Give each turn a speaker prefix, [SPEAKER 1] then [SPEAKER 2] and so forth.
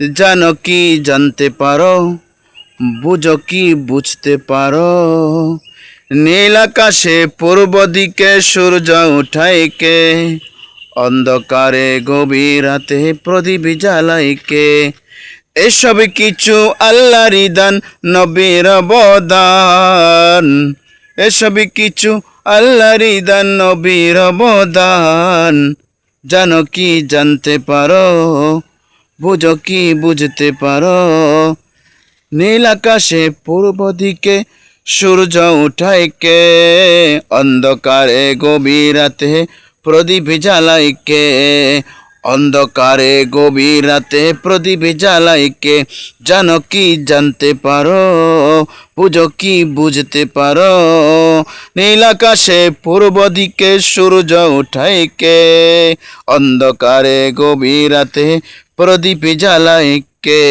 [SPEAKER 1] জানো কি জানতে পারো, বুঝো কি বুঝতে পারো। নীল আকাশে পূর্ব দিকে সূর্য উঠায় কে, অন্ধকারে গভীর রাতে প্রদীপ জ্বালায় কে। এসব কিছু আল্লাহরই দান, নবীর অবদান। এসব কিছু আল্লাহরই দান, নবীর অবদান। জানো কি জানতে পারো, বুঝো কি বুঝতে পারো। নীল আকাশে পূর্ব দিকে সূর্য উঠায় কে, অন্ধকারে গভীর রাতে প্রদীপ জ্বালায় কে। অন্ধকারে গভীর রাতে প্রদীপ জ্বালায় কে। জানো কি জানতে পারো, বুঝো কি বুঝতে পারো। নীল আকাশে পূর্ব দিকে সূর্য উঠায় কে, অন্ধকারে গভীর রাতে প্রদীপ জ্বালায় কে।